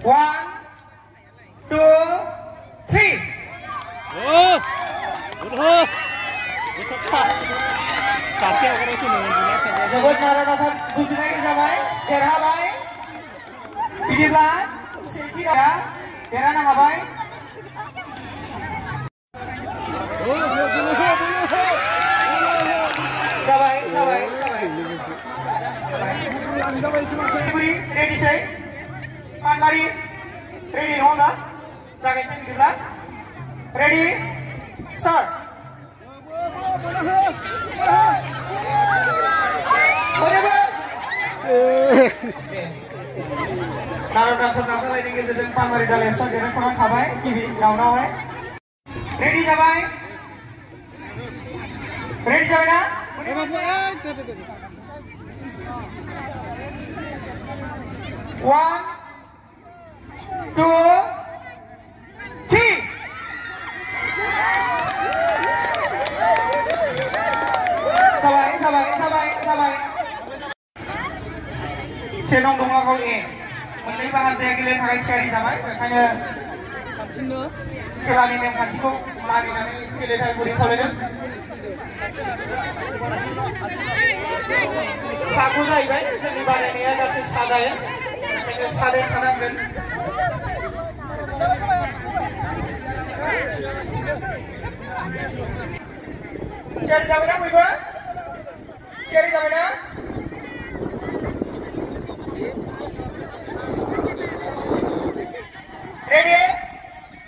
1, 2, 3. Jogot Maranatha जुजिनाय जाबाय देरहाबाय बिदिब्ला सेथि देरहानो हाबाय जाबाय रेडि सै पानबारि रेडि नङा होमबा जागायसै बिदिब्ला रेडि स्टार्ट Narada nasalayनि गेजेरजों पानबारि दालायाव देरहाना थाबाय गिबि राउन्डआवहाय रेडि जाबाय ना 1, 2, 3 जाबाय सेनं दङागौ ए मोननै बाहागोआ गेलेनो थाखाय थियारि जाबाय बेखायनो खेलानि नेमखान्थिखौ मानिनानै गेलेनो थाखाय गुरै खावलायदों साखौ जाहैबाय जोंनि बादायनाया गासै सादाया बेखायनो सादाया थानांगोन थियारि जाबायना बयबो थियारि जाबायना Ready?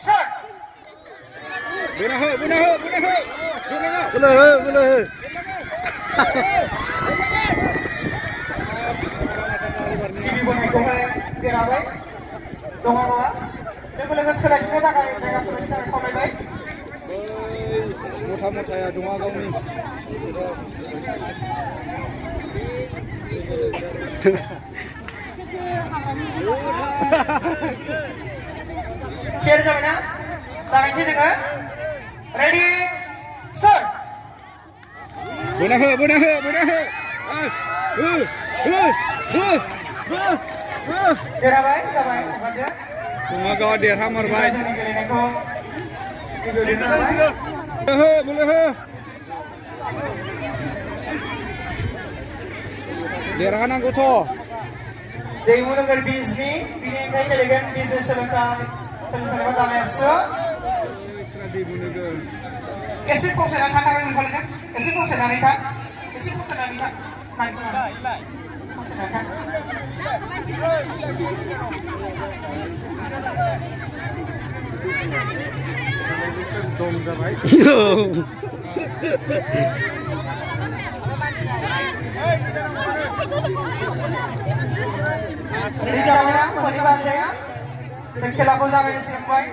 Start. Boleh. Ini boleh kau kirabai. Dongawa. Logo soलायनो थाखाय जायगा सोलायनो थाखाय खावलायबाय. मथा या dongaगावनि. Cheer जाबाय ना जागायनोसै जोङो रेडि स्टार्ट बोना हो बस देरहाबाय जाबाय हगारदो dongaगावा देरहामारबाय जोंनि गेलेनायखौ गिबियाव बोलो हो देरहानांगौथ' दैमु नोगोर बिजनि बिनिफ्राय गेलेगोन बिजनेस सोलोंसालिमा दालाय एबसु एसे फावसायनानै थानो थाखाय ओंखारदों एसे फावसायनानै था फावसायनानै दम जाबाय Ready जाबायना मोननै बान्जाया जों खेलाखौ जागायनो सिगांबाय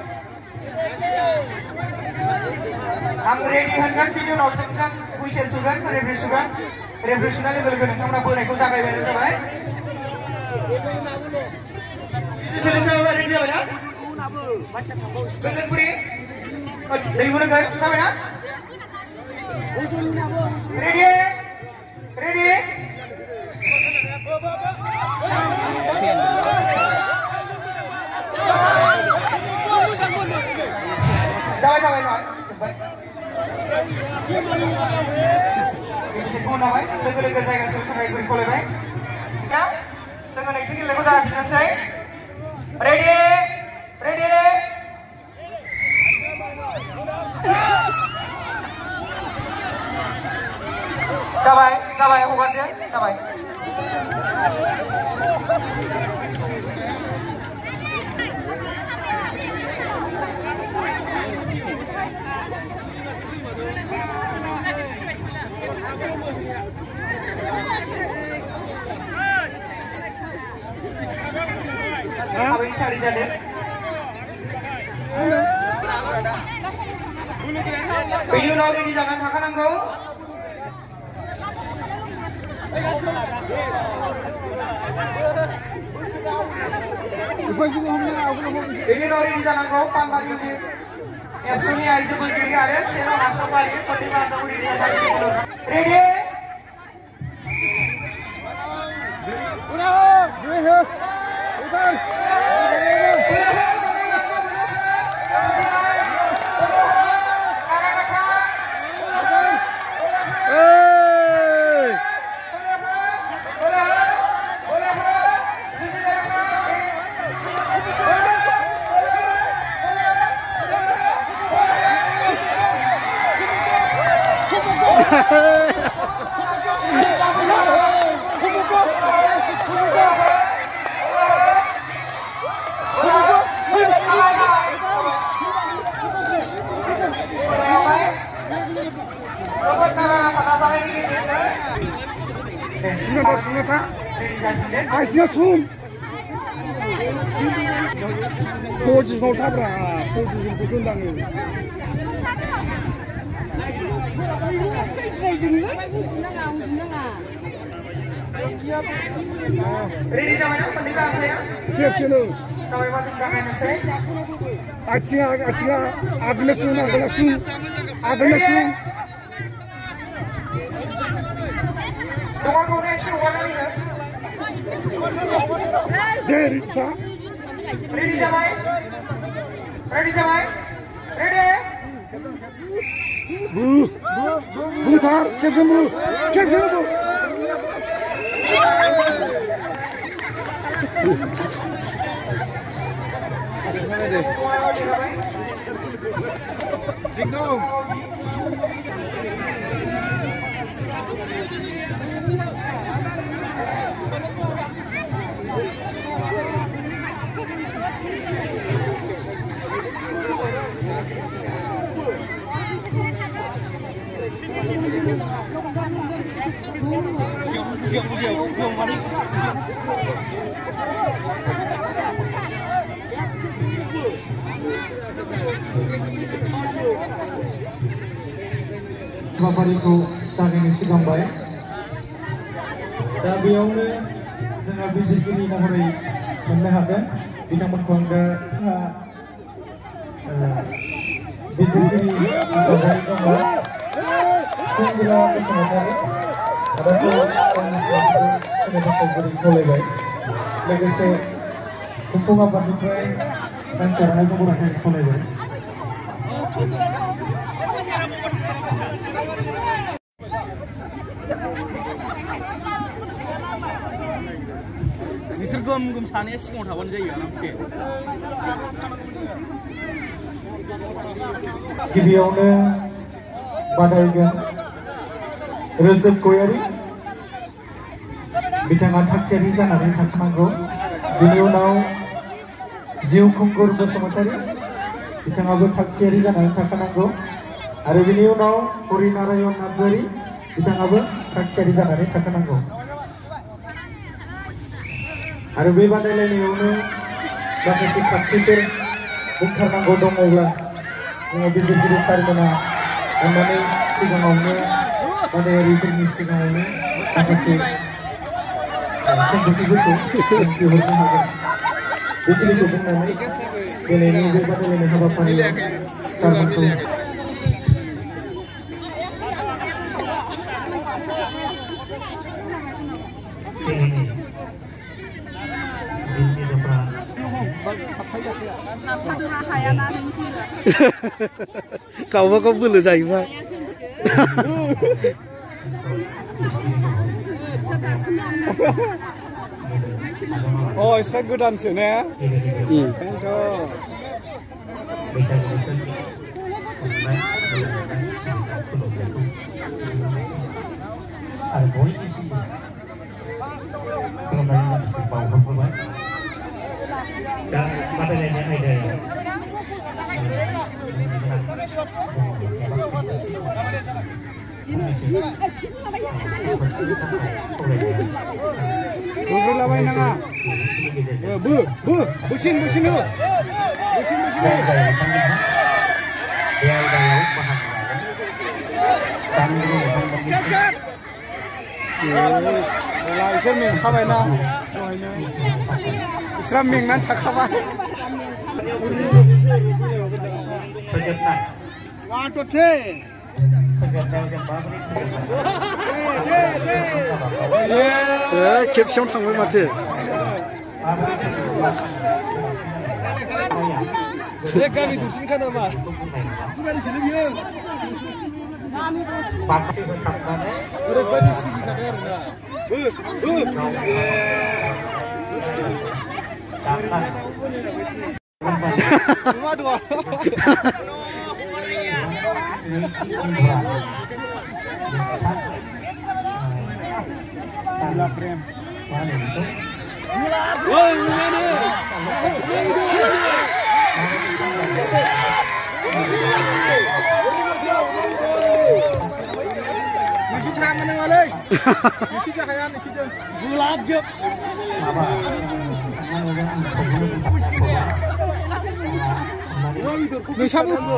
आं रेडि होनगोन बिनि उनाव जों हुइसेल सुगोन रेफरि सुनाय लोगो लोगो नोंथांमोना बोनायखौ जागायबानो जाबाय सोलोंसालिया रेडि जाबायना गोजोनपुरि दैमु नोगोर जाबायना रेडि जाबाय जोब्बाय लोगो जायगा सोलायनो थाखाय गुरै खावलायबाय दा जोङो नैथि गेलेनायखौ जागायफिननोसै रेडि जाबाय हगारदो जाबाय Abang cari jadi. Video nauri di jangan makan anggo. Video nauri di jangan anggo pantai ini. Epsuni aja begini ada. Seno asal balik. Pertimbangan nauri di jangan anggo. Ready? Udah. dijalankan. Asia sum. Posisi tabra, posisi kusundang ini. Ready zaman pendekar saya. Siap sini. Sampai masuk ke kanan saya. Acia, agnes sum. Tunggu koneksi warna ini. Dari Pak. Ready zaman. Ready. Bu tar, siap sini bu. Signal. Habafaरिखौ जागायनो सिगांबाय दा बेयावनो जोंहा बिजिरगिरि महरै मोननो हागोन बिथांमोनखौ आं दा बिजिरगिरि हिसाबै दङ फुंबिला बसुमतारी आरो खावलायबाय लोगोसे खुंफुं आफादनिफ्राय मानसि रानायखौ बरायनो खावलायबाय बिसोर गोम सानैया सिगाङाव थाबानो जायो आरामसे गिबियावनो बादायगोन रोजोब गयारि बिथाङा थागथियारि जानानै थाखानांगौ बिनि उनाव जिउ खुंगुर बसुमतारी बिथाङाबो थागथियारि जानानै थाखानांगौ आरो बिनि उनाव हरिनारायण नार्जारी बिथाङाबो थागथियारि जानानै थाखानांगौ आरो बे बादायलायनायावनो माखासे खान्थिफोर बुंथारनांगौ दङब्ला जोङो बिजिरगिरि सारमोना अन्नानै सिगाङावनो बादायारिफोरनि सिगाङावनो माखासे खेंफोरथिफोरखौ दिन्थिहरनो हागोन बेखिनिखौ बुंनानै दिनैनि बे बादायलायनाय हाबाफारियाव सारमोनखौ गावबा गाव बोलो जाहैबाय अ एसे गोदानसो ने दा बादायलायनाय आयदायाव बोग्रोलाबाय नाङा बोसिन बे आयदायाव इसोर मेंखाबायना इसोर मेंनानै थाखाबाय फोजोबनाय वाटथे खेबसेयावनो थांबाय माथो बे गामि दरसिनखा नामा सिगांनिसोलै बियो ओरैबायदि सिगिखादों आरोना Hãy subscribe menengah isi cakayan isi jeng. Gulab jep. Sabu. Besar lama.